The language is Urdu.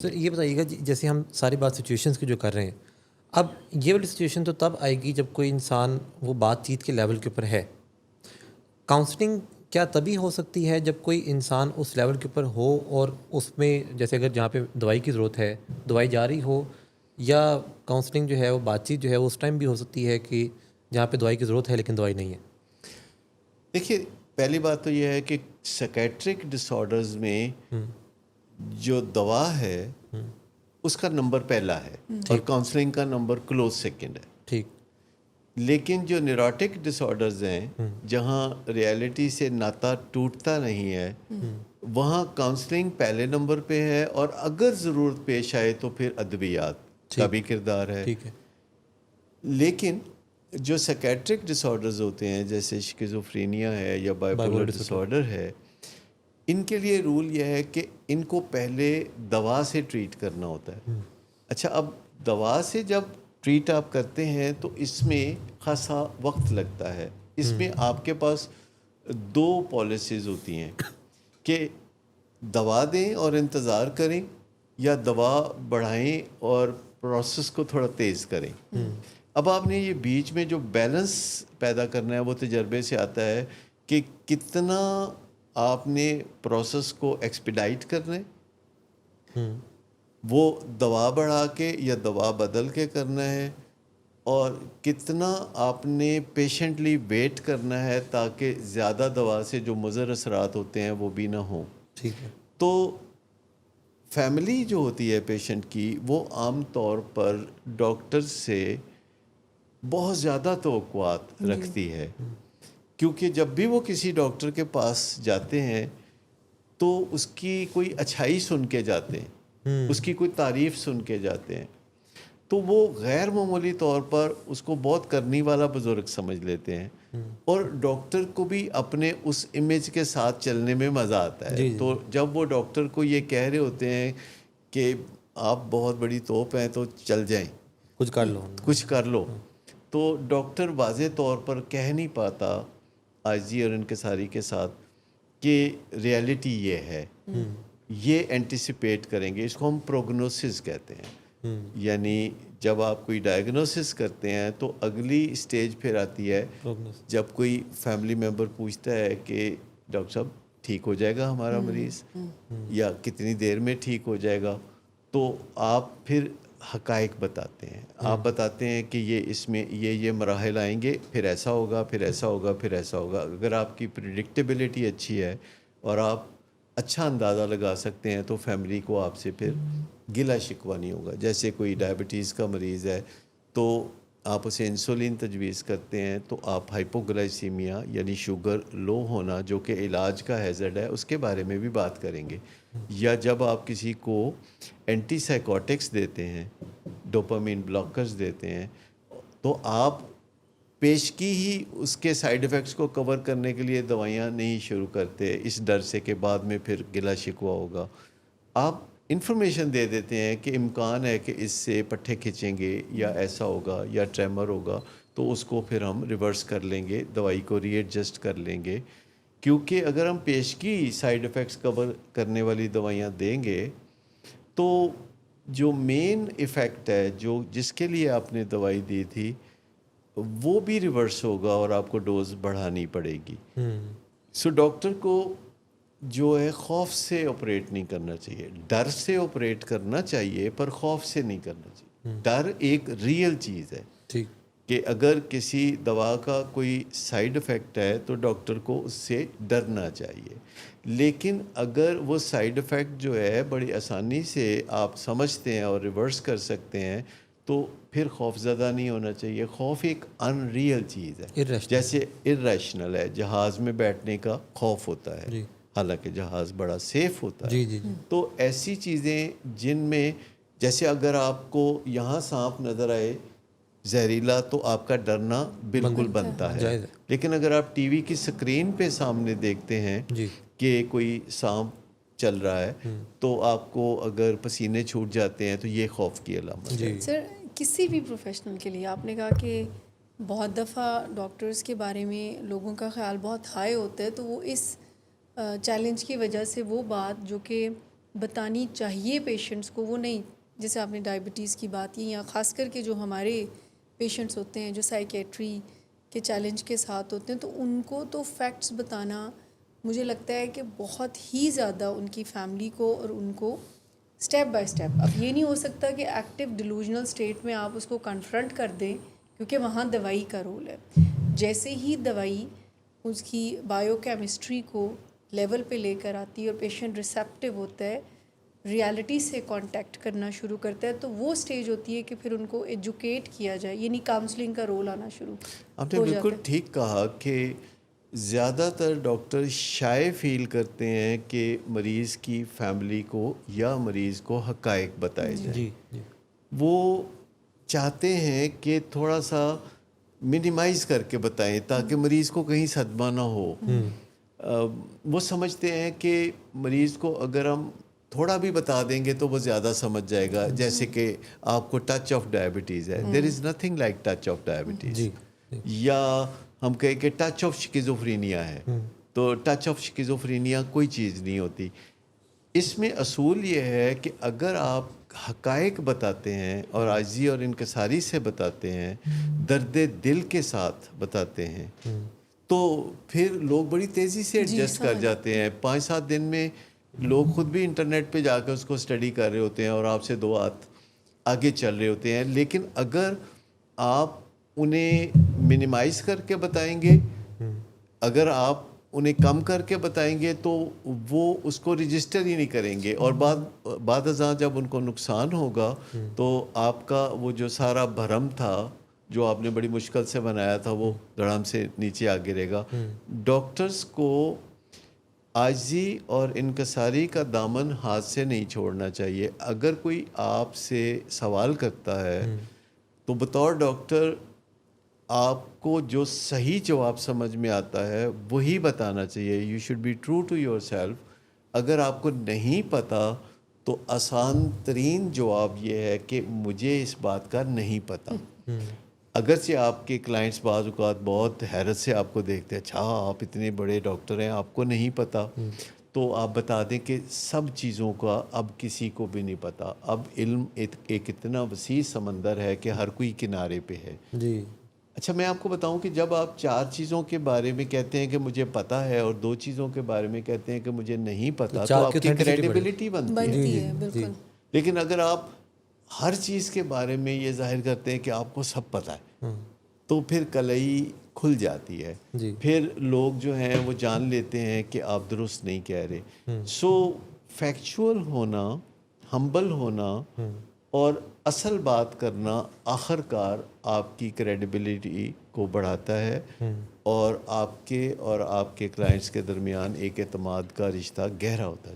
سر یہ بتائیے گا جیسے ہم ساری بات سچویشنس کی جو کر رہے ہیں، اب یہ والی سچویشن تو تب آئے گی جب کوئی انسان وہ بات چیت کے لیول کے اوپر ہے. کاؤنسلنگ کیا تبھی ہو سکتی ہے جب کوئی انسان اس لیول کے اوپر ہو اور اس میں جیسے اگر جہاں پہ دوائی کی ضرورت ہے دوائی جاری ہو، یا کاؤنسلنگ جو ہے وہ بات چیت جو ہے وہ اس ٹائم بھی ہو سکتی ہے کہ جہاں پہ دوائی کی ضرورت ہے لیکن دوائی نہیں ہے؟ دیکھیے، پہلی بات تو یہ ہے کہ سائکیٹرک ڈس آرڈرز میں جو دوا ہے اس کا نمبر پہلا ہے اور کاؤنسلنگ کا نمبر کلوز سیکنڈ ہے. ٹھیک. لیکن جو نیوروٹک ڈس آرڈرز ہیں جہاں ریالٹی سے ناتا ٹوٹتا نہیں ہے، وہاں کاؤنسلنگ پہلے نمبر پہ ہے، اور اگر ضرورت پیش آئے تو پھر ادویات کا بھی کردار ہے. ٹھیک ہے. لیکن جو سائکیٹرک ڈس آرڈرز ہوتے ہیں جیسے شکیزوفرینیا ہے یا بائیپولر ڈس آرڈر ہے، ان کے لیے رول یہ ہے کہ ان کو پہلے دوا سے ٹریٹ کرنا ہوتا ہے. اچھا، اب دوا سے جب ٹریٹ آپ کرتے ہیں تو اس میں خاصا وقت لگتا ہے. اس میں آپ کے پاس دو پالیسیز ہوتی ہیں کہ دوا دیں اور انتظار کریں، یا دوا بڑھائیں اور پروسیس کو تھوڑا تیز کریں. اب آپ نے یہ بیچ میں جو بیلنس پیدا کرنا ہے وہ تجربے سے آتا ہے کہ کتنا آپ نے پروسیس کو ایکسپیڈائٹ کرنا ہے، وہ دوا بڑھا کے یا دوا بدل کے کرنا ہے، اور کتنا آپ نے پیشنٹلی ویٹ کرنا ہے تاکہ زیادہ دوا سے جو مضر اثرات ہوتے ہیں وہ بھی نہ ہوں. ٹھیک ہے. تو فیملی جو ہوتی ہے پیشنٹ کی، وہ عام طور پر ڈاکٹر سے بہت زیادہ توقعات رکھتی ہے، کیونکہ جب بھی وہ کسی ڈاکٹر کے پاس جاتے ہیں تو اس کی کوئی اچھائی سن کے جاتے ہیں، اس کی کوئی تعریف سن کے جاتے ہیں، تو وہ غیر معمولی طور پر اس کو بہت کرنی والا بزرگ سمجھ لیتے ہیں، اور ڈاکٹر کو بھی اپنے اس امیج کے ساتھ چلنے میں مزہ آتا ہے. تو جب وہ ڈاکٹر کو یہ کہہ رہے ہوتے ہیں کہ آپ بہت بڑی توپ ہیں تو چل جائیں، کچھ کر لو، تو ڈاکٹر واضح طور پر کہہ نہیں پاتا عاجزی اور انکساری کے ساتھ کہ ریالٹی یہ ہے، یہ اینٹیسپیٹ کریں گے. اس کو ہم پروگنوسس کہتے ہیں. یعنی جب آپ کوئی ڈائگنوسس کرتے ہیں تو اگلی اسٹیج پھر آتی ہے جب کوئی فیملی ممبر پوچھتا ہے کہ ڈاکٹر صاحب ٹھیک ہو جائے گا ہمارا مریض، یا کتنی دیر میں ٹھیک ہو جائے گا، تو آپ پھر حقائق بتاتے ہیں. آپ بتاتے ہیں کہ یہ اس میں یہ مراحل آئیں گے، پھر ایسا ہوگا، پھر ایسا ہوگا، پھر ایسا ہوگا. اگر آپ کی پریڈکٹیبلٹی اچھی ہے اور آپ اچھا اندازہ لگا سکتے ہیں تو فیملی کو آپ سے پھر گلہ شکوہ نہیں ہوگا. جیسے کوئی ڈائبٹیز کا مریض ہے تو آپ اسے انسولین تجویز کرتے ہیں، تو آپ ہائپوگلائسیمیا یعنی شوگر لو ہونا جو کہ علاج کا ہیزرڈ ہے اس کے بارے میں بھی بات کریں گے. یا جب آپ کسی کو اینٹی سائیکوٹکس دیتے ہیں، ڈوپامین بلاکرز دیتے ہیں، تو آپ پیشگی ہی اس کے سائیڈ ایفیکٹس کو کور کرنے کے لیے دوائیاں نہیں شروع کرتے اس ڈر سے کہ بعد میں پھر گلہ شکوہ ہوگا. آپ انفارمیشن دے دیتے ہیں کہ امکان ہے کہ اس سے پٹھے کھنچیں گے، یا ایسا ہوگا، یا ٹریمر ہوگا، تو اس کو پھر ہم ریورس کر لیں گے، دوائی کو ری ایڈجسٹ کر لیں گے. کیونکہ اگر ہم پیشگی سائیڈ ایفیکٹس کور کرنے والی دوائیاں دیں گے تو جو مین ایفیکٹ ہے جس کے لیے آپ نے دوائی دی تھی وہ بھی ریورس ہوگا اور آپ کو ڈوز بڑھانی پڑے گی. سو ڈاکٹر کو جو ہے خوف سے آپریٹ نہیں کرنا چاہیے، ڈر سے آپریٹ کرنا چاہیے پر خوف سے نہیں کرنا چاہیے. ڈر ایک ریئل چیز ہے کہ اگر کسی دوا کا کوئی سائیڈ ایفیکٹ ہے تو ڈاکٹر کو اس سے ڈرنا چاہیے. لیکن اگر وہ سائیڈ ایفیکٹ جو ہے بڑی آسانی سے آپ سمجھتے ہیں اور ریورس کر سکتے ہیں تو پھر خوف زدہ نہیں ہونا چاہیے. خوف ایک ان ریئل چیز ہے، جیسے ارریشنل ہے، جہاز میں بیٹھنے کا خوف ہوتا ہے حالانکہ جہاز بڑا سیف ہوتا ہے. تو ایسی چیزیں جن میں جیسے اگر آپ کو یہاں سانپ نظر آئے زہریلا تو آپ کا ڈرنا بالکل بنتا ہے. لیکن اگر آپ ٹی وی کی سکرین پہ سامنے دیکھتے ہیں کہ کوئی سانپ چل رہا ہے تو آپ کو اگر پسینے چھوٹ جاتے ہیں تو یہ خوف کی علامت ہے. سر، کسی بھی پروفیشنل کے لیے آپ نے کہا کہ بہت دفعہ ڈاکٹرز کے بارے میں لوگوں کا خیال بہت ہائی ہوتا ہے، تو وہ اس چیلنج کی وجہ سے وہ بات جو کہ بتانی چاہیے پیشنٹس کو. وہ نہیں جیسے آپ نے ڈائبٹیز کی بات کی, یا خاص کر کے جو ہمارے پیشنٹس ہوتے ہیں جو سائیکیٹری کے چیلنج کے ساتھ ہوتے ہیں, تو ان کو تو فیکٹس بتانا مجھے لگتا ہے کہ بہت ہی زیادہ ان کی فیملی کو اور ان کو اسٹیپ بائی اسٹیپ. اب یہ نہیں ہو سکتا کہ ایکٹیو ڈیلوژنل اسٹیٹ میں آپ اس کو کنفرنٹ کر دیں, کیونکہ وہاں دوائی کا رول ہے. جیسے ہی دوائی اس کی بایو کیمسٹری کو لیول پہ لے کر آتی ہے اور پیشنٹ ریسیپٹیو ہوتا ہے, ریالٹی سے کانٹیکٹ کرنا شروع کرتا ہے, تو وہ سٹیج ہوتی ہے کہ پھر ان کو ایجوکیٹ کیا جائے, یعنی کاؤنسلنگ کا رول آنا شروع ہو جاتا ہے. آپ نے بالکل ٹھیک کہا کہ زیادہ تر ڈاکٹر شائع فیل کرتے ہیں کہ مریض کی فیملی کو یا مریض کو حقائق بتائے جائیں. جی جی وہ چاہتے ہیں کہ تھوڑا سا منیمائز کر کے بتائیں تاکہ مریض کو کہیں صدمہ نہ ہو. وہ سمجھتے ہیں کہ مریض کو اگر ہم تھوڑا بھی بتا دیں گے تو وہ زیادہ سمجھ جائے گا. جیسے کہ آپ کو ٹچ آف ڈائبٹیز ہے, there is nothing like touch of diabetes. یا ہم کہیں کہ ٹچ آف شکیزوفرینیا ہے, تو ٹچ آف شکیزوفرینیا کوئی چیز نہیں ہوتی. اس میں اصول یہ ہے کہ اگر آپ حقائق بتاتے ہیں اور عاجزی اور انکساری سے بتاتے ہیں, درد دل کے ساتھ بتاتے ہیں, تو پھر لوگ بڑی تیزی سے ایڈجسٹ کر جاتے ہیں. 5-7 دن میں لوگ خود بھی انٹرنیٹ پہ جا کے اس کو اسٹڈی کر رہے ہوتے ہیں اور آپ سے 2 ہاتھ آگے چل رہے ہوتے ہیں. لیکن اگر آپ انہیں منیمائز کر کے بتائیں گے, اگر آپ انہیں کم کر کے بتائیں گے, تو وہ اس کو رجسٹر ہی نہیں کریں گے, اور بعد ازاں جب ان کو نقصان ہوگا تو آپ کا وہ جو سارا بھرم تھا جو آپ نے بڑی مشکل سے بنایا تھا وہ دھڑام سے نیچے آ گرے گا. ڈاکٹرز کو عاجزی اور انکساری کا دامن ہاتھ سے نہیں چھوڑنا چاہیے. اگر کوئی آپ سے سوال کرتا ہے تو بطور ڈاکٹر آپ کو جو صحیح جواب سمجھ میں آتا ہے وہی بتانا چاہیے. You should be true to yourself. اگر آپ کو نہیں پتہ تو آسان ترین جواب یہ ہے کہ مجھے اس بات کا نہیں پتہ. اگرچہ آپ کے کلائنٹس بعض اوقات بہت حیرت سے آپ کو دیکھتے ہیں, اچھا آپ اتنے بڑے ڈاکٹر ہیں آپ کو نہیں پتہ, تو آپ بتا دیں کہ سب چیزوں کا اب کسی کو بھی نہیں پتہ. اب علم ایک اتنا وسیع سمندر ہے کہ ہر کوئی کنارے پہ ہے. جی. اچھا میں آپ کو بتاؤں کہ جب آپ 4 چیزوں کے بارے میں کہتے ہیں کہ مجھے پتہ ہے اور 2 چیزوں کے بارے میں کہتے ہیں کہ مجھے نہیں پتہ, تو آپ کی کریڈیبلٹی بنتی ہے. بالکل. لیکن اگر آپ ہر چیز کے بارے میں یہ ظاہر کرتے ہیں کہ آپ کو سب پتہ ہے, تو پھر کلئی کھل جاتی ہے. پھر لوگ جو ہیں وہ جان لیتے ہیں کہ آپ درست نہیں کہہ رہے. سو فیکچول ہونا, ہمبل ہونا اور اصل بات کرنا آخر کار آپ کی کریڈیبلٹی کو بڑھاتا ہے, اور آپ کے کلائنٹس کے درمیان ایک اعتماد کا رشتہ گہرا ہوتا ہے.